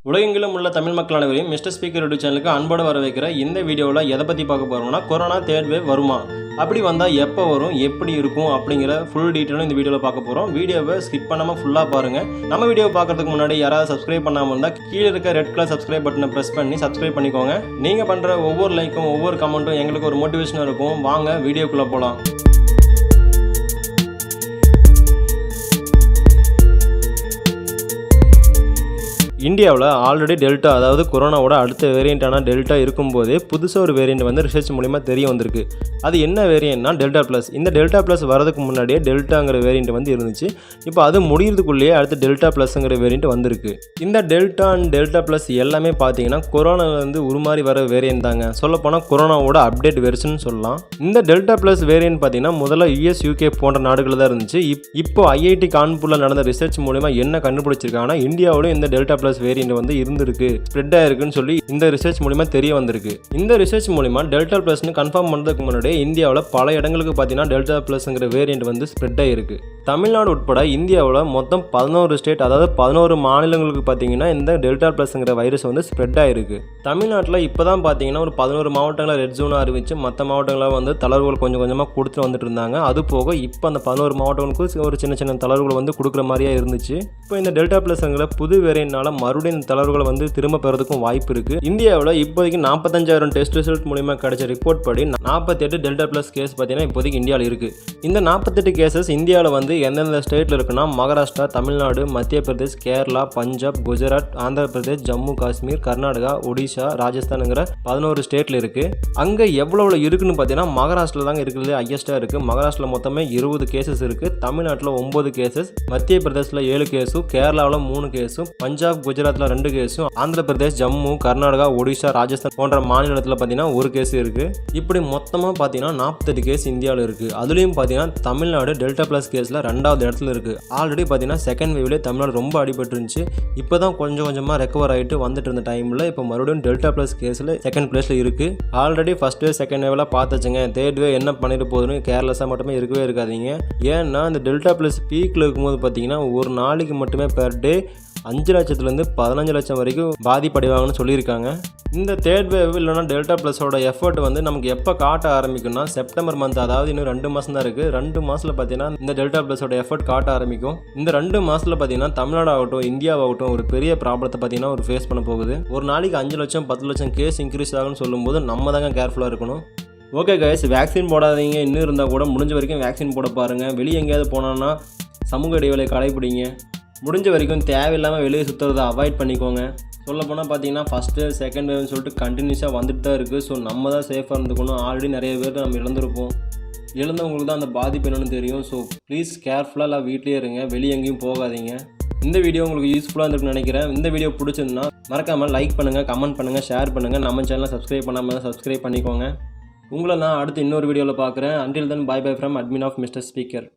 உலகெங்கிலும் உள்ள தமிழ் மக்கள் அனைவரையும் மிஸ்டர் ஸ்பீக்கர் யூடியூப் சேனலுக்கு அன்போடு வர வைக்கிற இந்த வீடியோவில் எதை பற்றி பார்க்க போகிறோம்னா கொரோனா தேர்ட் வேவ் வருமா, அப்படி வந்தால் எப்போ வரும், எப்படி இருக்கும் அப்படிங்கிற ஃபுல் டீட்டெயிலும் இந்த வீடியோவில் பார்க்க போகிறோம். வீடியோவை ஸ்கிப் பண்ணாமல் ஃபுல்லாக பாருங்கள். நம்ம வீடியோவை பார்க்குறதுக்கு முன்னாடி யாராவது சப்ஸ்கிரைப் பண்ணாமல் இருந்தால் கீழே இருக்க ரெட் கலர் சப்ஸ்கிரைப் பட்டனை ப்ரெஸ் பண்ணி சப்ஸ்கிரைப் பண்ணிக்கோங்க. நீங்கள் பண்ணுற ஒவ்வொரு லைக்கும் ஒவ்வொரு கமெண்ட்டும் எங்களுக்கு ஒரு மோட்டிவேஷனாக இருக்கும். வாங்க வீடியோக்குள்ளே போகலாம். இந்தியாவில் ஆல்ரெடி டெல்டா, அதாவது கொரோனாவோட அடுத்த வேரியண்ட்டான டெல்டா இருக்கும்போதே புதுசாக ஒரு வேரியண்ட் வந்து ரிசர்ச் மூலிமா தெரிய வந்திருக்கு. அது என்ன வேரியண்ட்னா டெல்டா ப்ளஸ். இந்த டெல்டா ப்ளஸ் வரதுக்கு முன்னாடியே டெல்டாங்கிற வேரியண்ட் வந்து இருந்துச்சு. இப்போ அது முடிகிறதுக்குள்ளேயே அடுத்து டெல்டா ப்ளஸ்ங்கிற வேரியண்ட் வந்திருக்கு. இந்த டெல்டா அண்ட் டெல்டா ப்ளஸ் எல்லாமே பார்த்தீங்கன்னா கொரோனாவிலேருந்து உருமாறி வர வேரியண்ட் தாங்க. சொல்லப்போனால் கொரோனாவோட அப்டேட் வெர்ஷன் சொல்லலாம். இந்த டெல்டா ப்ளஸ் வேரியண்ட் பார்த்தீங்கன்னா முதல்ல US, UK போன்ற நாடுகளில் தான் இருந்துச்சு. இப்போ IIT கான்பூரில் நடந்த ரிசர்ச் மூலிமா என்ன கண்டுபிடிச்சிருக்காங்கன்னா இந்தியாவோட இந்த டெல்டா ப்ளஸ் வேரியண்ட் வந்து இருந்திருக்கு, ஸ்ப்ரெட் ஆயிருக்குன்னு சொல்லி இந்த ரிசர்ச் மூலமா தெரிய வந்திருக்கு. இந்த ரிசர்ச் மூலமா டெல்டா பிளஸ்னு கன்ஃபார்ம் பண்றதுக்கு முன்னாடி இந்தியாவில் பல இடங்களுக்கு பார்த்தீங்கன்னா டெல்டா பிளஸ்ங்கிற வேரியண்ட் வந்து ஸ்ப்ரெட் ஆயிருக்கு. தமிழ்நாடு உட்பட இந்தியாவில் மொத்தம் 11 ஸ்டேட், அதாவது 11 மாநிலங்களுக்கு பார்த்தீங்கன்னா இந்த டெல்டா பிளஸ்ங்கிற வைரஸ் வந்து ஸ்ப்ரெட் ஆயிருக்கு. தமிழ்நாட்டில் இப்போதான் பார்த்தீங்கன்னா ஒரு 11 மாவட்டங்களை ரெட் ஜோனாக அறிவிச்சு மற்ற மாவட்டங்களில் வந்து தளர்வுகள் கொஞ்சம் கொஞ்சமாக கொடுத்துட்டு வந்துட்டு இருந்தாங்க. அது போக இப்போ அந்த 11 மாவட்டங்களுக்கு ஒரு சின்ன சின்ன தளர்வுகள் வந்து கொடுக்குற மாதிரியா இருந்துச்சு. இப்போ இந்த டெல்டா பிளஸ்ங்கிற புது வேரியண்ட்னால மறுபடியும் இந்த தளர்வுகளை வந்து திரும்ப பெறதுக்கும் வாய்ப்பு இருக்கு. இந்தியாவில் இப்போதைக்கு 45,000 டெஸ்ட் ரிசல்ட் மூலமா கிடைச்ச ரிப்போர்ட் படி 48 டெல்டா பிளஸ் கேஸ் பார்த்தீங்கன்னா இப்போதைக்கு இந்தியாவில் இருக்கு. இந்த 48 கேசஸ் இந்தியாவில் வந்து எந்தெந்த ஸ்டேட்ல இருக்குன்னா மகாராஷ்டிரா, தமிழ்நாடு, மத்திய பிரதேஷ், கேரளா, பஞ்சாப், குஜராத், ஆந்திர பிரதேஷ், ஜம்மு காஷ்மீர், கர்நாடகா, ஒடிஷா, ராஜஸ்தான்ங்கிற 11 ஸ்டேட்ல இருக்கு. அங்க எவ்வளவு இருக்குன்னு பார்த்தீங்கன்னா மகாராஷ்டிரா தாங்க இருக்கிறது ஹையஸ்டா இருக்கு. மகாராஷ்டிரா மொத்தமே 20 கேசஸ் இருக்கு. தமிழ்நாட்டில் 9 கேசஸ், மத்திய பிரதேசில் 7 கேஸும், கேரளாவில் 3 கேஸும், பஞ்சாப், குஜராத்தில் 2 கேஸும், ஆந்திர பிரதேஷ், ஜம்மு, கர்நாடகா, ஒடிஷா, ராஜஸ்தான் போன்ற மாநிலத்தில் பார்த்தீங்கன்னா 1 கேஸ் இருக்கு. இப்படி மொத்தமாக பார்த்தீங்கன்னா 48 கேஸ் இந்தியாவில் இருக்கு. அதுலேயும் பார்த்தீங்கன்னா தமிழ்நாடு டெல்டா பிளஸ் கேஸில் 2வது இடத்துல இருக்கு. ஆல்ரெடி பார்த்தீங்கன்னா செகண்ட் வேவ்லேயே தமிழ்நாடு ரொம்ப அடிபட்டு இருந்துச்சு. இப்போ தான் கொஞ்சம் கொஞ்சமாக ரெக்கவர் ஆகிட்டு வந்துட்டு இருந்த டைமில் இப்போ மறுபடியும் டெல்டா பிளஸ் கேஸில் செகண்ட் பிளேஸில் இருக்கு. ஆல்ரெடி ஃபர்ஸ்ட் வேவ் செகண்ட் வேவ்லாம் பார்த்துச்சுங்க. தேர்ட் வேவ் என்ன பண்ணிட்டு போகுதுன்னு கேர்லெஸ்ஸாக மட்டுமே இருக்கவே இருக்காதீங்க. ஏன்னா இந்த டெல்டா பிளஸ் பீக்கில் இருக்கும்போது பார்த்தீங்கன்னா ஒரு நாளைக்கு மட்டுமே பெர் டே 5 லட்சத்துலேருந்து 15 லட்சம் வரைக்கும் பாதிப்படைவாங்கன்னு சொல்லியிருக்காங்க. இந்த தேர்ட் வேவ் இல்லைனா டெல்டா ப்ளஸோட எஃபர்ட் வந்து நமக்கு எப்போ காட்ட ஆரம்பிக்கும்னா செப்டம்பர் மந்த், அதாவது இன்னும் 2 மாதம் தான் இருக்குது. 2 மாதத்தில் பார்த்தீங்கன்னா இந்த டெல்டா ப்ளஸோட எஃபர்ட் காட்ட ஆரம்பிக்கும். இந்த 2 மாதத்தில் பார்த்தீங்கன்னா தமிழ்நாடு ஆகட்டும், இந்தியாவாகட்டும் ஒரு பெரிய ப்ராப்ளத்தை பார்த்தீங்கன்னா ஒரு ஃபேஸ் பண்ண போகுது. ஒரு நாளைக்கு 5 லட்சம் 10 லட்சம் கேஸ் இன்க்ரீஸ் ஆகும்னு சொல்லும்போது நம்ம தாங்க கேர்ஃபுல்லாக இருக்கணும். ஓகே கைஸ், வேக்சின் போடாதீங்க. இன்னும் இருந்தால் கூட முடிஞ்ச வரைக்கும் வேக்சின் போட பாருங்கள். வெளியே எங்கேயாவது போனோன்னா சமூக இடைவெளியை கடைபிடிங்க. முடிஞ்ச வரைக்கும் தேவையில்லாமல் வெளியே சுற்றுறதை அவாய்ட் பண்ணிக்கோங்க. சொல்லப்போனால் பார்த்தீங்கன்னா ஃபஸ்ட் வேவ் செகண்ட் வேவ்னு சொல்லிட்டு கண்டினியூஸாக வந்துட்டு தான் இருக்குது. ஸோ நம்ம தான் சேஃபாக இருந்துக்கணும். ஆல்ரெடி நிறைய பேர் நம்ம இழந்திருப்போம். இழந்தவங்களுக்கு தான் அந்த பாதிப்பு என்னென்னு தெரியும். ஸோ ப்ளீஸ் கேர்ஃபுல்லாக வீட்டிலே இருங்க, வெளியே எங்கேயும் போகாதீங்க. இந்த வீடியோ உங்களுக்கு யூஸ்ஃபுல்லாக இருந்திருக்குன்னு நினைக்கிறேன். இந்த வீடியோ பிடிச்சிருந்தா மறக்காமல் லைக் பண்ணுங்கள், கமெண்ட் பண்ணுங்கள், ஷேர் பண்ணுங்கள். நம்ம சேனலை சப்ஸ்கிரைப் பண்ணாமல் தான் சப்ஸ்கிரைப் பண்ணிக்கோங்க. உங்களை நான் அடுத்து இன்னொரு வீடியோவில் பார்க்குறேன். Until then bye bye from admin of Mr speaker.